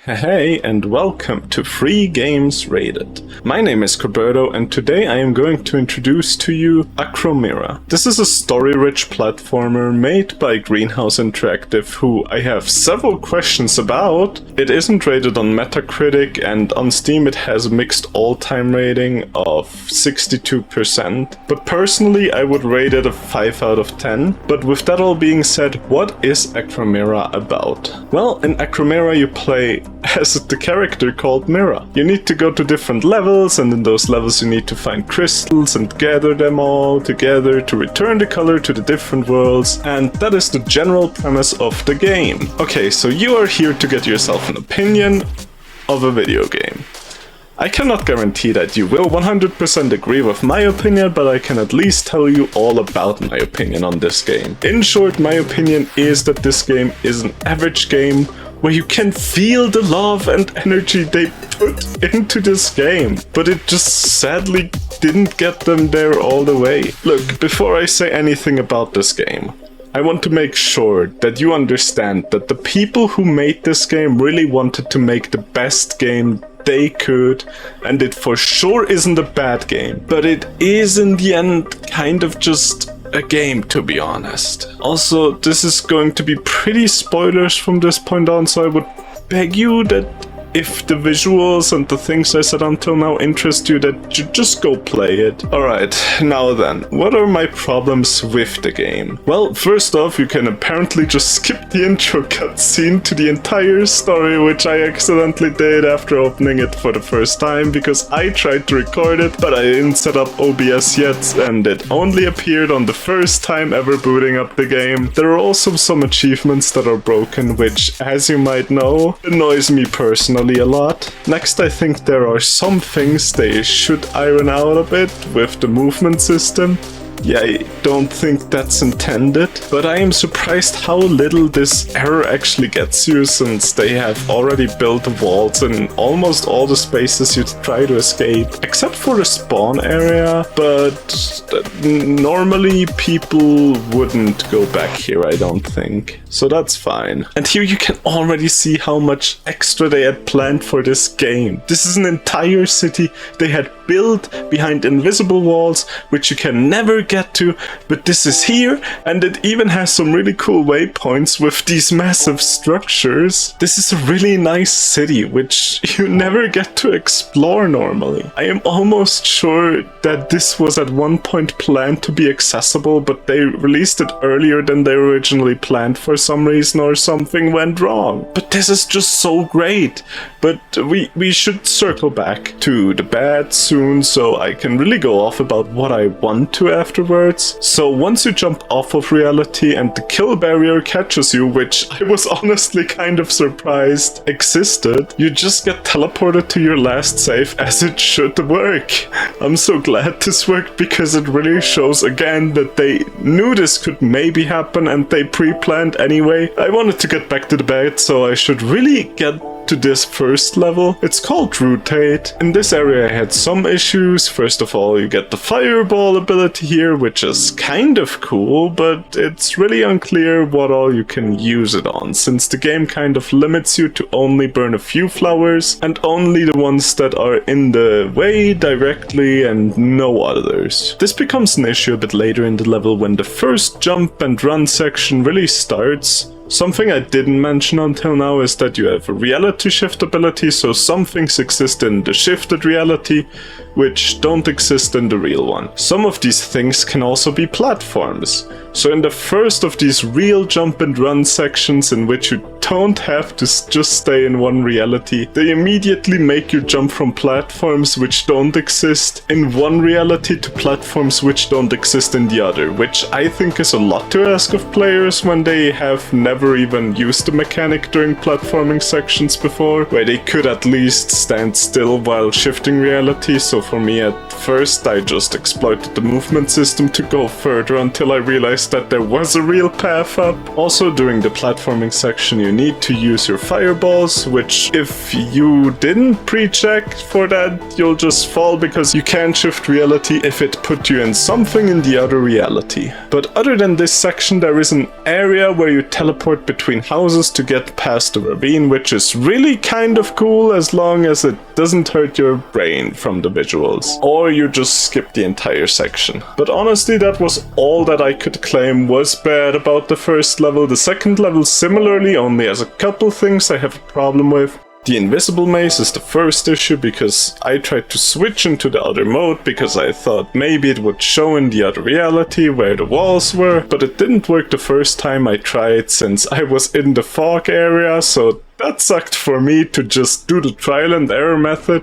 Hey, and welcome to Free Games Rated. My name is Krberto, and today I am going to introduce to you Achromira. This is a story-rich platformer made by Greenhouse Interactive, who I have several questions about. It isn't rated on Metacritic, and on Steam it has a mixed all-time rating of 62%. But personally I would rate it a 5 out of 10. But with that all being said, what is Achromira about? Well, in Achromira you play as the character called Mira. You need to go to different levels, and in those levels you need to find crystals and gather them all together to return the color to the different worlds, and that is the general premise of the game. Okay, so you are here to get yourself an opinion of a video game. I cannot guarantee that you will 100% agree with my opinion, but I can at least tell you all about my opinion on this game. In short, my opinion is that this game is an average game where you can feel the love and energy they put into this game, but it just sadly didn't get them there all the way. Look, before I say anything about this game, I want to make sure that you understand that the people who made this game really wanted to make the best game they could, and it for sure isn't a bad game, but it is in the end kind of just a game, to be honest. Also, this is going to be pretty spoilers from this point on, so I would beg you that if the visuals and the things I said until now interest you, that you just go play it. Alright, now then, what are my problems with the game? Well, first off, you can apparently just skip the intro cutscene to the entire story, which I accidentally did after opening it for the first time, because I tried to record it, but I didn't set up OBS yet, and it only appeared on the first time ever booting up the game. There are also some achievements that are broken, which, as you might know, annoys me personally a lot. Next, I think there are some things they should iron out a bit with the movement system. Yeah, I don't think that's intended, but I am surprised how little this error actually gets you, since they have already built walls in almost all the spaces you try to escape, except for the spawn area, but normally people wouldn't go back here, I don't think. So that's fine. And here you can already see how much extra they had planned for this game. This is an entire city they had built behind invisible walls, which you can never get to, but this is here, and it even has some really cool waypoints with these massive structures. This is a really nice city, which you never get to explore normally. I am almost sure that this was at one point planned to be accessible, but they released it earlier than they originally planned for some reason, or something went wrong. But this is just so great. But we should circle back to the bad soon, so I can really go off about what I want to afterwards. So once you jump off of reality and the kill barrier catches you, which I was honestly kind of surprised existed, you just get teleported to your last save, as it should work. I'm so glad this worked, because it really shows again that they knew this could maybe happen and they pre-planned anyway. I wanted to get back to the bed, so I should really get to this first level. It's called Rotate. In this area I had some issues. First of all, you get the fireball ability here, which is kind of cool, but it's really unclear what all you can use it on, since the game kind of limits you to only burn a few flowers, and only the ones that are in the way directly and no others. This becomes an issue a bit later in the level when the first jump and run section really starts. Something I didn't mention until now is that you have a reality shift ability, so some things exist in the shifted reality, which don't exist in the real one. Some of these things can also be platforms. So in the first of these real jump and run sections, in which you don't have to just stay in one reality, they immediately make you jump from platforms which don't exist in one reality to platforms which don't exist in the other, which I think is a lot to ask of players when they have never even used the mechanic during platforming sections before, where they could at least stand still while shifting reality. So for me, at first I just exploited the movement system to go further until I realized that there was a real path up. Also, during the platforming section you need to use your fireballs, which if you didn't pre-check for that, you'll just fall because you can't shift reality if it put you in something in the other reality. But other than this section, there is an area where you teleport between houses to get past the ravine, which is really kind of cool as long as it doesn't hurt your brain from the visuals. Or you just skip the entire section. But honestly, that was all that I could claim was bad about the first level. The second level similarly only has a couple things I have a problem with. The invisible maze is the first issue because I tried to switch into the other mode because I thought maybe it would show in the other reality where the walls were, but it didn't work the first time I tried since I was in the fog area, so that sucked for me to just do the trial and error method,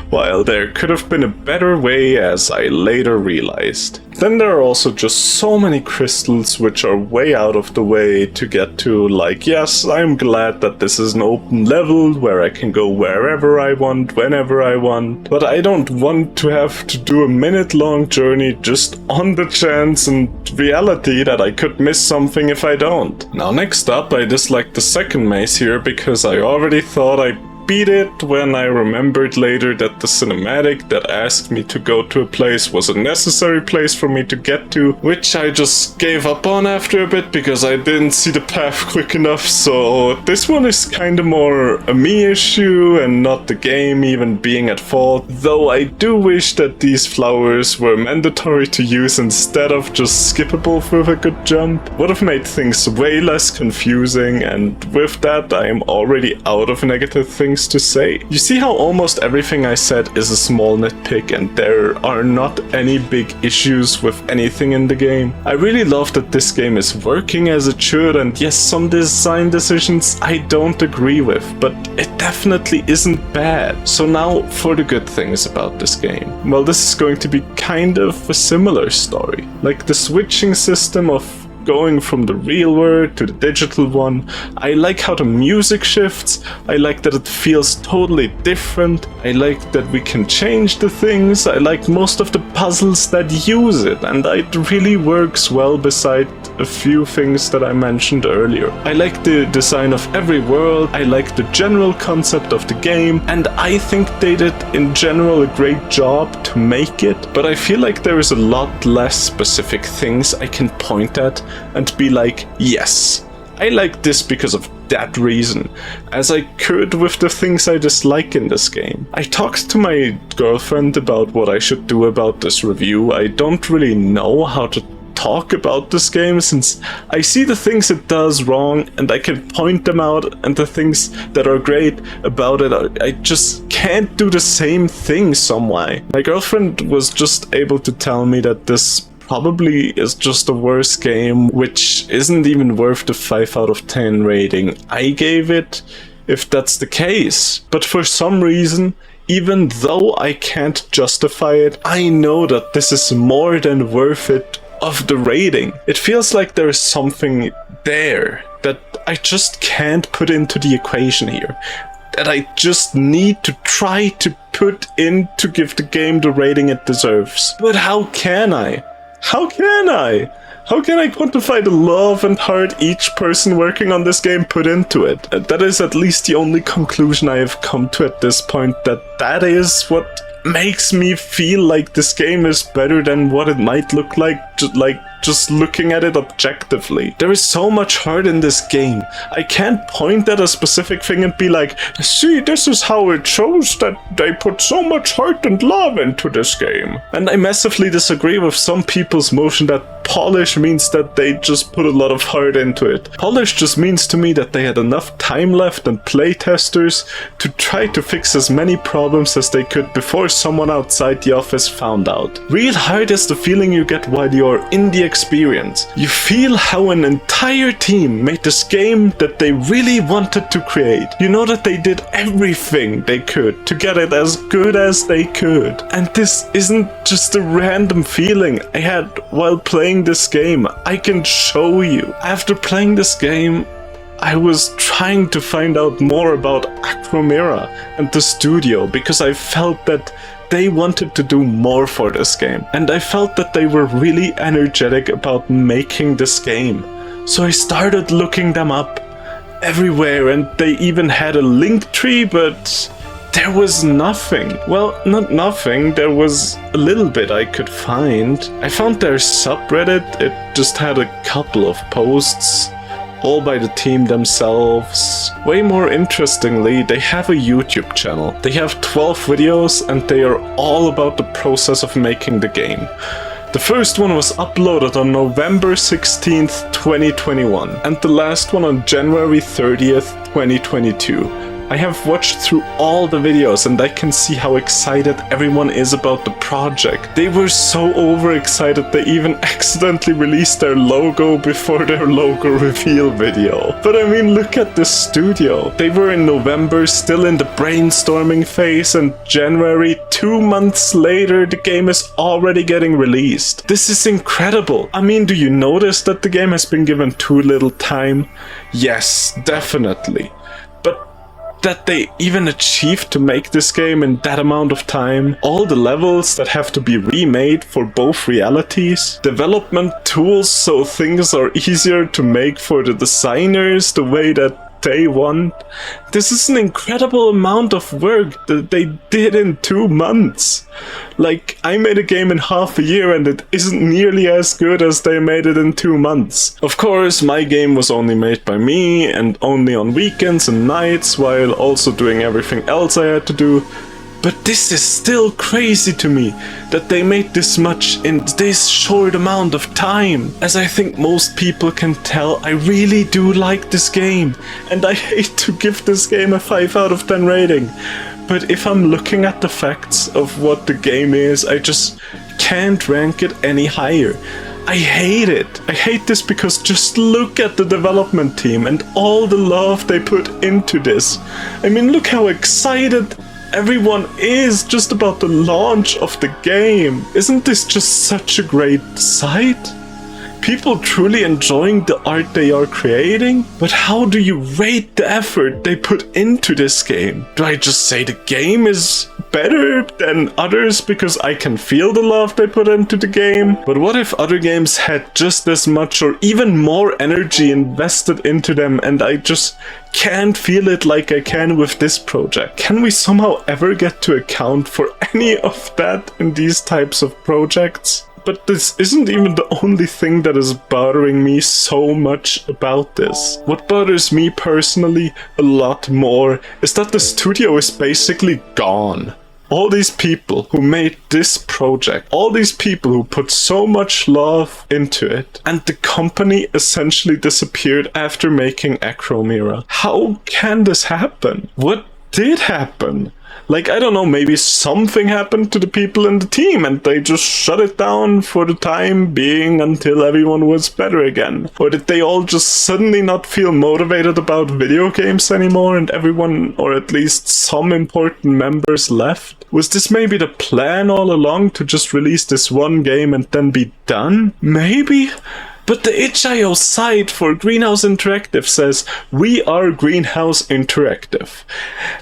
while there could have been a better way as I later realized. Then there are also just so many crystals which are way out of the way to get to, like, yes, I'm glad that this is an open level where I can go wherever I want, whenever I want, but I don't want to have to do a minute-long journey just on the chance and reality that I could miss something if I don't. Now next up, I dislike the second maze here because I already thought I beat it when I remembered later that the cinematic that asked me to go to a place was a necessary place for me to get to, which I just gave up on after a bit because I didn't see the path quick enough. So this one is kinda more a me issue and not the game even being at fault, though I do wish that these flowers were mandatory to use instead of just skippable with a good jump. Would have made things way less confusing, and with that I am already out of negative things to say. You see how almost everything I said is a small nitpick and there are not any big issues with anything in the game. I really love that this game is working as it should, and yes, some design decisions I don't agree with, but it definitely isn't bad. So now for the good things about this game. Well, this is going to be kind of a similar story. Like the switching system of going from the real world to the digital one. I like how the music shifts. I like that it feels totally different. I like that we can change the things. I like most of the puzzles that use it, and it really works well beside a few things that I mentioned earlier. I like the design of every world. I like the general concept of the game, and I think they did in general a great job to make it, but I feel like there is a lot less specific things I can point at and be like, yes, I like this because of that reason, as I could with the things I dislike in this game. I talked to my girlfriend about what I should do about this review. I don't really know how to talk about this game since I see the things it does wrong and I can point them out, and the things that are great about it, I just can't do the same thing some way. My girlfriend was just able to tell me that this probably is just a worse game, which isn't even worth the 5 out of 10 rating I gave it, if that's the case. But for some reason, even though I can't justify it, I know that this is more than worth it of the rating. It feels like there is something there that I just can't put into the equation here, that I just need to try to put in to give the game the rating it deserves. But how can I? How can I? How can I quantify the love and heart each person working on this game put into it? That is at least the only conclusion I have come to at this point, that is what makes me feel like this game is better than what it might look like just looking at it objectively. There is so much heart in this game. I can't point at a specific thing and be like, see, this is how it shows that they put so much heart and love into this game. And I massively disagree with some people's motion that polish means that they just put a lot of heart into it. Polish just means to me that they had enough time left and playtesters to try to fix as many problems as they could before someone outside the office found out. Real heart is the feeling you get while you're in the experience. You feel how an entire team made this game that they really wanted to create. You know that they did everything they could to get it as good as they could. And this isn't just a random feeling I had while playing this game. I can show you. After playing this game, I was trying to find out more about Achromira and the studio because I felt that they wanted to do more for this game, and I felt that they were really energetic about making this game. So I started looking them up, everywhere, and they even had a link tree, but there was nothing. Well, not nothing, there was a little bit I could find. I found their subreddit, it just had a couple of posts, all by the team themselves. Way more interestingly, they have a YouTube channel. They have 12 videos and they are all about the process of making the game. The first one was uploaded on November 16th, 2021, and the last one on January 30th, 2022. I have watched through all the videos and I can see how excited everyone is about the project. They were so overexcited they even accidentally released their logo before their logo reveal video. But I mean, look at the studio. They were in November still in the brainstorming phase, and January, 2 months later, the game is already getting released. This is incredible. I mean, do you notice that the game has been given too little time? Yes, definitely. But that they even achieved to make this game in that amount of time, all the levels that have to be remade for both realities, development tools so things are easier to make for the designers the way that they want. This is an incredible amount of work that they did in 2 months. Like, I made a game in half a year and it isn't nearly as good as they made it in 2 months. Of course, my game was only made by me and only on weekends and nights, while also doing everything else I had to do. But this is still crazy to me, that they made this much in this short amount of time. As I think most people can tell, I really do like this game, and I hate to give this game a 5 out of 10 rating. But if I'm looking at the facts of what the game is, I just can't rank it any higher. I hate it. I hate this because just look at the development team and all the love they put into this. I mean, look how excited everyone is just about the launch of the game. Isn't this just such a great sight? People truly enjoying the art they are creating? But how do you rate the effort they put into this game? Do I just say the game is better than others because I can feel the love they put into the game? But what if other games had just as much or even more energy invested into them and I just can't feel it like I can with this project? Can we somehow ever get to account for any of that in these types of projects? But this isn't even the only thing that is bothering me so much about this. What bothers me personally a lot more is that the studio is basically gone. All these people who made this project, all these people who put so much love into it, and the company essentially disappeared after making Achromira. How can this happen? What did happen? Like, I don't know, maybe something happened to the people in the team and they just shut it down for the time being until everyone was better again. Or did they all just suddenly not feel motivated about video games anymore and everyone, or at least some important members, left? Was this maybe the plan all along, to just release this one game and then be done? Maybe? But the itch.io site for Greenhouse Interactive says, "We are Greenhouse Interactive,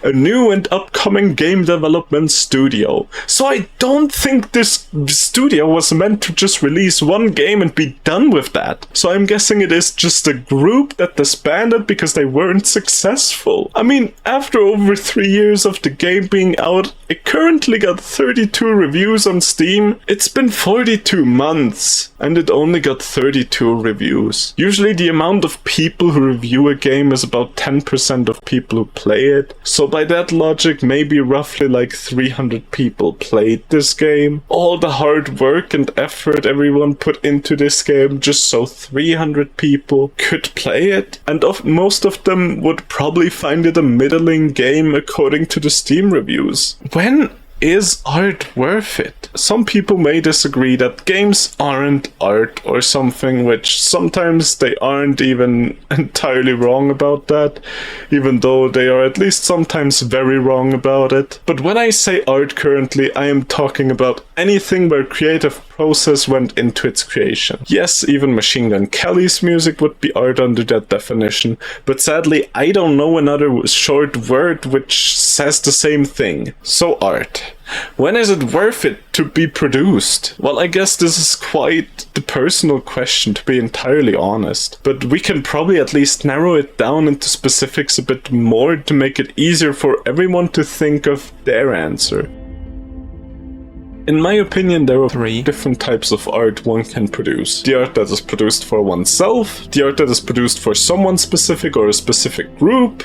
a new and upcoming game development studio." So I don't think this studio was meant to just release one game and be done with that. So I'm guessing it is just a group that disbanded because they weren't successful. I mean, after over 3 years of the game being out, it currently got 32 reviews on Steam. It's been 42 months and it only got 32 reviews. Usually the amount of people who review a game is about 10% of people who play it. So by that logic, maybe roughly like 300 people played this game. All the hard work and effort everyone put into this game just so 300 people could play it. And most of them would probably find it a middling game according to the Steam reviews. When is art worth it? Some people may disagree that games aren't art or something, which sometimes they aren't even entirely wrong about that, even though they are at least sometimes very wrong about it. But when I say art currently, I am talking about anything where creative process went into its creation. Yes, even Machine Gun Kelly's music would be art under that definition, but sadly I don't know another short word which says the same thing. So art. When is it worth it to be produced? Well, I guess this is quite the personal question, to be entirely honest. But we can probably at least narrow it down into specifics a bit more to make it easier for everyone to think of their answer. In my opinion, there are 3 different types of art one can produce. The art that is produced for oneself, the art that is produced for someone specific or a specific group,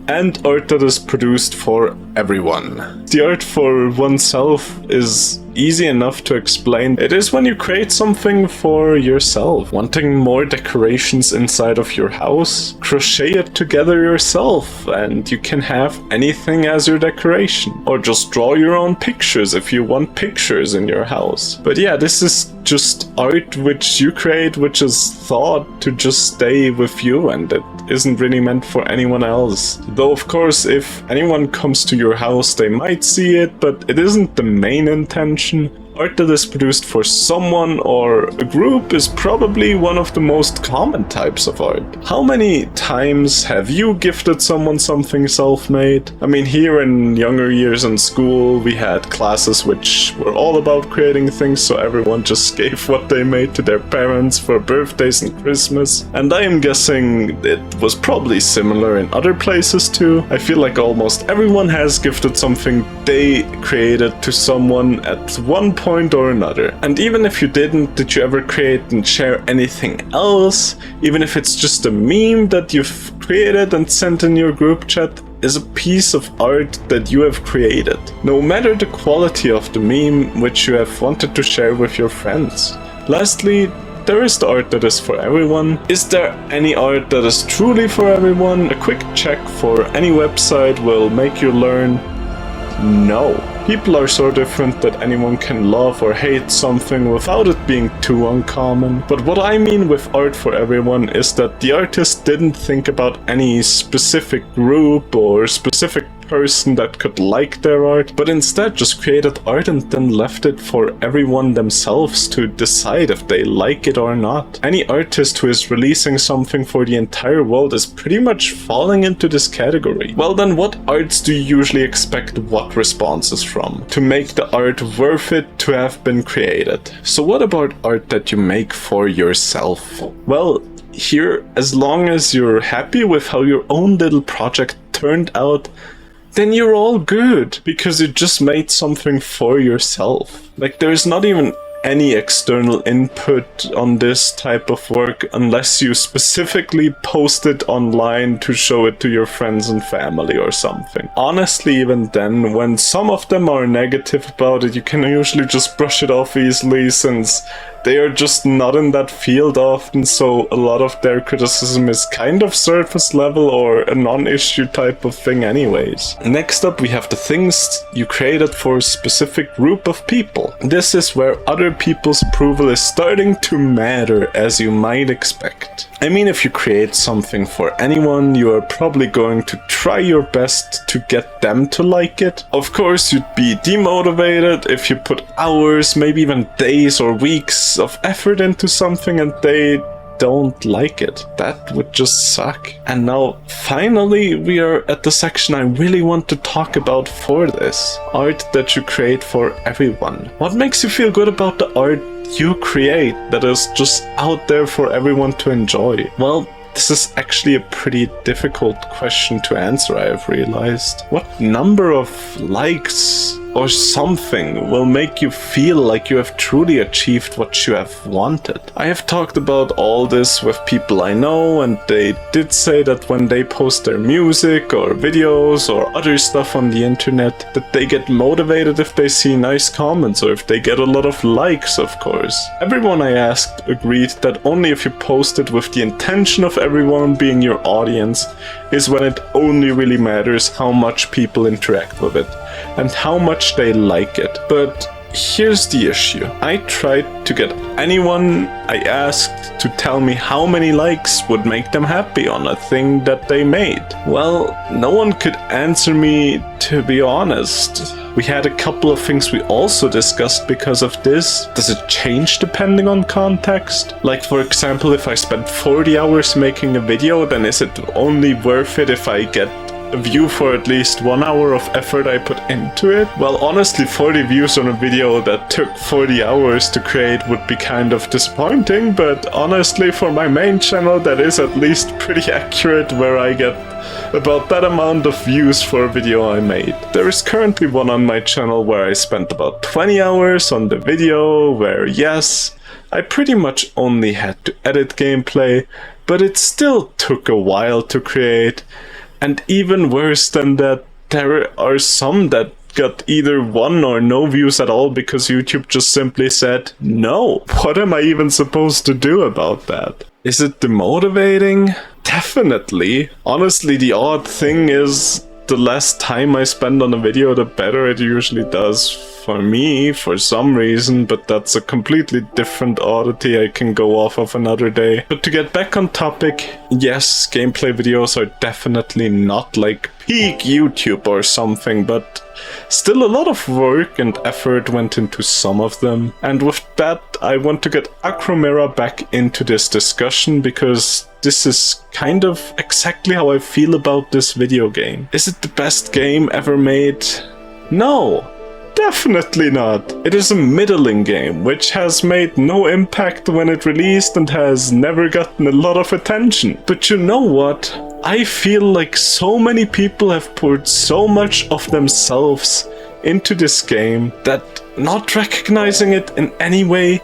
and art that is produced for everyone. The art for oneself is easy enough to explain. It is when you create something for yourself. Wanting more decorations inside of your house? Crochet it together yourself and you can have anything as your decoration. Or just draw your own pictures if you want pictures in your house. But yeah, this is just art which you create, which is thought to just stay with you, and it isn't really meant for anyone else. Though of course, if anyone comes to your house, they might see it, but it isn't the main intention. Art that is produced for someone or a group is probably one of the most common types of art. How many times have you gifted someone something self-made? I mean, here in younger years in school, we had classes which were all about creating things, so everyone just gave what they made to their parents for birthdays and Christmas. And I am guessing it was probably similar in other places too. I feel like almost everyone has gifted something they created to someone at one point or another. And even if you didn't, did you ever create and share anything else? Even if it's just a meme that you've created and sent in your group chat, is a piece of art that you have created, no matter the quality of the meme which you have wanted to share with your friends. Lastly, there is the art that is for everyone. Is there any art that is truly for everyone? A quick check for any website will make you learn no. People are so different that anyone can love or hate something without it being too uncommon. But what I mean with art for everyone is that the artist didn't think about any specific group or specific person that could like their art, but instead just created art and then left it for everyone themselves to decide if they like it or not. Any artist who is releasing something for the entire world is pretty much falling into this category. Well then, what arts do you usually expect what responses from to make the art worth it to have been created? So what about art that you make for yourself? Well, here, as long as you're happy with how your own little project turned out, then you're all good, because you just made something for yourself. Like, there's not even any external input on this type of work unless you specifically post it online to show it to your friends and family or something. Honestly, even then, when some of them are negative about it, you can usually just brush it off easily, since they are just not in that field often, so a lot of their criticism is kind of surface level or a non-issue type of thing anyways. Next up, we have the things you created for a specific group of people. This is where other people's approval is starting to matter, as you might expect. I mean, if you create something for anyone, you are probably going to try your best to get them to like it. Of course, you'd be demotivated if you put hours, maybe even days or weeks of effort into something and they don't like it. That would just suck. And now, finally, we are at the section I really want to talk about for this. Art that you create for everyone. What makes you feel good about the art you create that is just out there for everyone to enjoy? Well, this is actually a pretty difficult question to answer, I have realized. What number of likes or something will make you feel like you have truly achieved what you have wanted? I have talked about all this with people I know, and they did say that when they post their music or videos or other stuff on the internet, that they get motivated if they see nice comments or if they get a lot of likes, of course. Everyone I asked agreed that only if you post it with the intention of everyone being your audience is when it only really matters how much people interact with it and how much they like it. But here's the issue. I tried to get anyone I asked to tell me how many likes would make them happy on a thing that they made. Well, no one could answer me, to be honest. We had a couple of things we also discussed because of this. Does it change depending on context? Like, for example, if I spent 40 hours making a video, then is it only worth it if I get a view for at least 1 hour of effort I put into it. Well, honestly, 40 views on a video that took 40 hours to create would be kind of disappointing, but honestly, for my main channel, that is at least pretty accurate, where I get about that amount of views for a video I made. There is currently one on my channel where I spent about 20 hours on the video, where yes, I pretty much only had to edit gameplay, but it still took a while to create. And even worse than that, there are some that got either 1 or no views at all because YouTube just simply said no. What am I even supposed to do about that? Is it demotivating? Definitely. Honestly, the odd thing is, the less time I spend on a video, the better it usually does for me, for some reason, but that's a completely different oddity I can go off of another day. But to get back on topic, yes, gameplay videos are definitely not like peak YouTube or something, but still a lot of work and effort went into some of them. And with that, I want to get Achromira back into this discussion, because this is kind of exactly how I feel about this video game. Is it the best game ever made? No, definitely not. It is a middling game, which has made no impact when it released and has never gotten a lot of attention. But you know what? I feel like so many people have poured so much of themselves into this game that not recognizing it in any way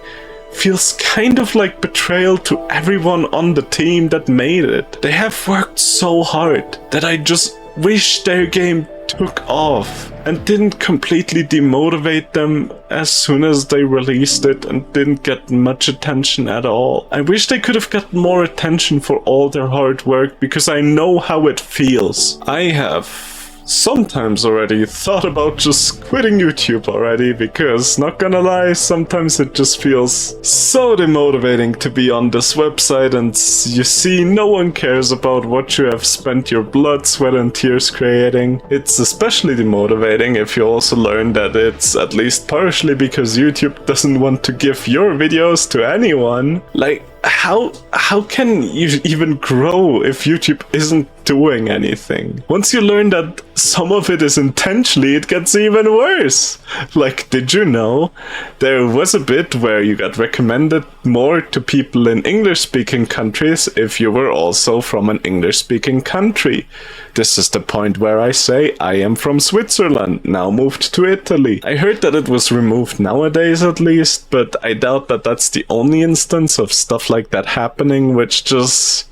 feels kind of like betrayal to everyone on the team that made it. They have worked so hard that I just wish their game took off and didn't completely demotivate them as soon as they released it and didn't get much attention at all. I wish they could have gotten more attention for all their hard work, because I know how it feels. I have sometimes already thought about just quitting YouTube already, because, not gonna lie, sometimes it just feels so demotivating to be on this website and you see no one cares about what you have spent your blood, sweat and tears creating. It's especially demotivating if you also learn that it's at least partially because YouTube doesn't want to give your videos to anyone. Like, how can you even grow if YouTube isn't doing anything? Once you learn that some of it is intentionally, it gets even worse. Like, did you know there was a bit where you got recommended more to people in English-speaking countries if you were also from an English-speaking country? This is the point where I say I am from Switzerland, now moved to Italy. I heard that it was removed nowadays at least, but I doubt that that's the only instance of stuff like that happening, which just...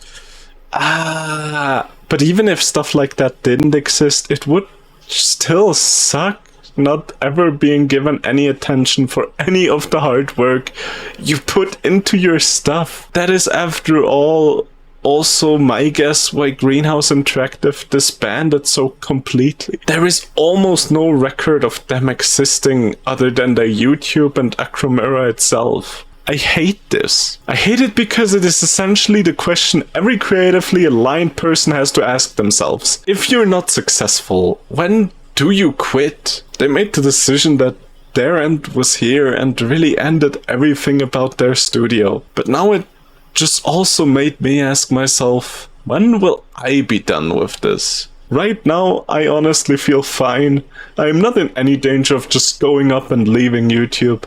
But even if stuff like that didn't exist, it would still suck not ever being given any attention for any of the hard work you put into your stuff. That is, after all, also my guess why Greenhouse Interactive disbanded so completely. There is almost no record of them existing other than their YouTube and Achromira itself. I hate this. I hate it because it is essentially the question every creatively aligned person has to ask themselves. If you're not successful, when do you quit? They made the decision that their end was here and really ended everything about their studio. But now it just also made me ask myself, when will I be done with this? Right now, I honestly feel fine. I am not in any danger of just going up and leaving YouTube.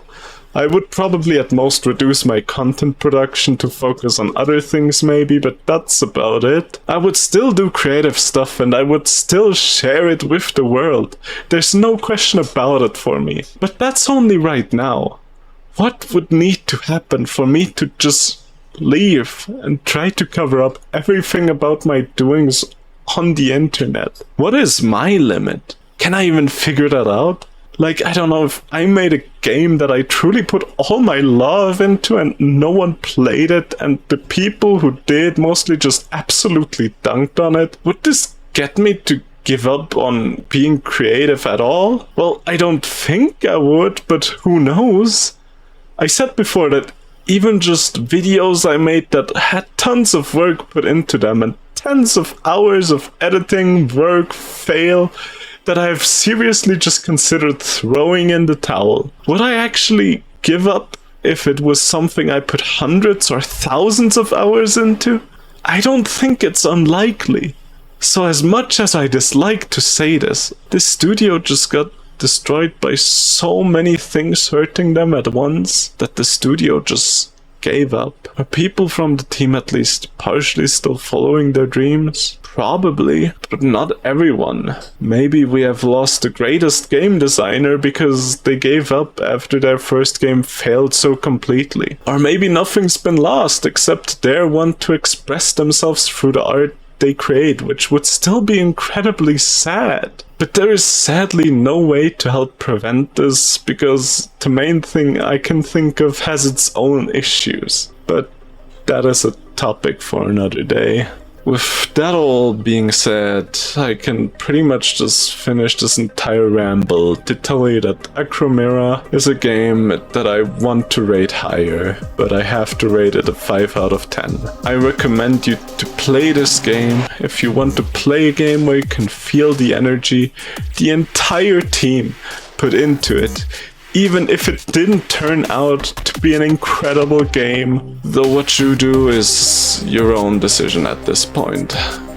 I would probably at most reduce my content production to focus on other things maybe, but that's about it. I would still do creative stuff and I would still share it with the world. There's no question about it for me. But that's only right now. What would need to happen for me to just leave and try to cover up everything about my doings on the internet? What is my limit? Can I even figure that out? Like, I don't know, if I made a game that I truly put all my love into and no one played it, and the people who did mostly just absolutely dunked on it, would this get me to give up on being creative at all? Well, I don't think I would, but who knows? I said before that even just videos I made that had tons of work put into them and tens of hours of editing, work, fail, that I've seriously just considered throwing in the towel. Would I actually give up if it was something I put hundreds or thousands of hours into? I don't think it's unlikely. So as much as I dislike to say this studio just got destroyed by so many things hurting them at once that the studio just gave up. Are people from the team at least partially still following their dreams? Probably, but not everyone. Maybe we have lost the greatest game designer because they gave up after their first game failed so completely. Or maybe nothing's been lost except their want to express themselves through the art they create, which would still be incredibly sad. But there is sadly no way to help prevent this because the main thing I can think of has its own issues. But that is a topic for another day. With that all being said, I can pretty much just finish this entire ramble to tell you that Achromira is a game that I want to rate higher, but I have to rate it a 5 out of 10. I recommend you to play this game if you want to play a game where you can feel the energy the entire team put into it. Even if it didn't turn out to be an incredible game, though what you do is your own decision at this point.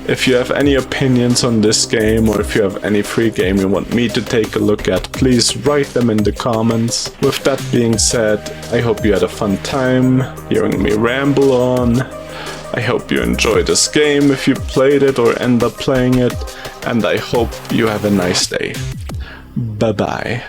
If you have any opinions on this game, or if you have any free game you want me to take a look at, please write them in the comments. With that being said, I hope you had a fun time hearing me ramble on. I hope you enjoy this game if you played it or end up playing it, and I hope you have a nice day. Bye bye.